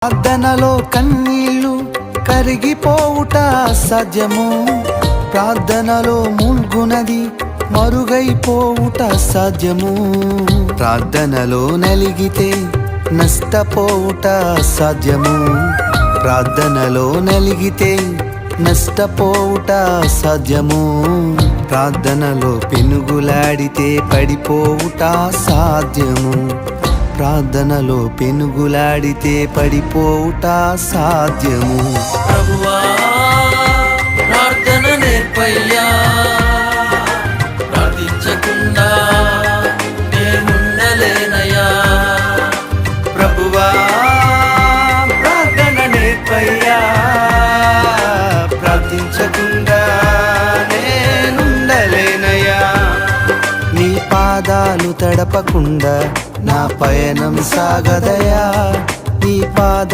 ప్రార్థనలో కన్నీళ్లు కరిగిపోవుట అసాధ్యము, ప్రార్థనలో ముల్గునది మరుగైపోవుట అసాధ్యము. ప్రార్థనలో నలిగితే నష్టపోవుట అసాధ్యము, ప్రార్థనలో నలిగితే నష్టపోవుట అసాధ్యము. ప్రార్థనలో పెనుగులాడితే పడిపోవుట సాధ్యము, ప్రార్థనలో పెనుగులాడితే పడిపోవుట సాధ్యము. ప్రభువా ప్రార్థన నేర్పయ్యా, ప్రార్థించకుండా నేనుండలేనయ్యా. ప్రభువా ప్రార్థన నేర్పయ్యా, ప్రార్థించకుండా నేనుండలేనయ్యా. నీ పాదాలు తడపకుండా నా పయనం సాగదయా, నీ పాద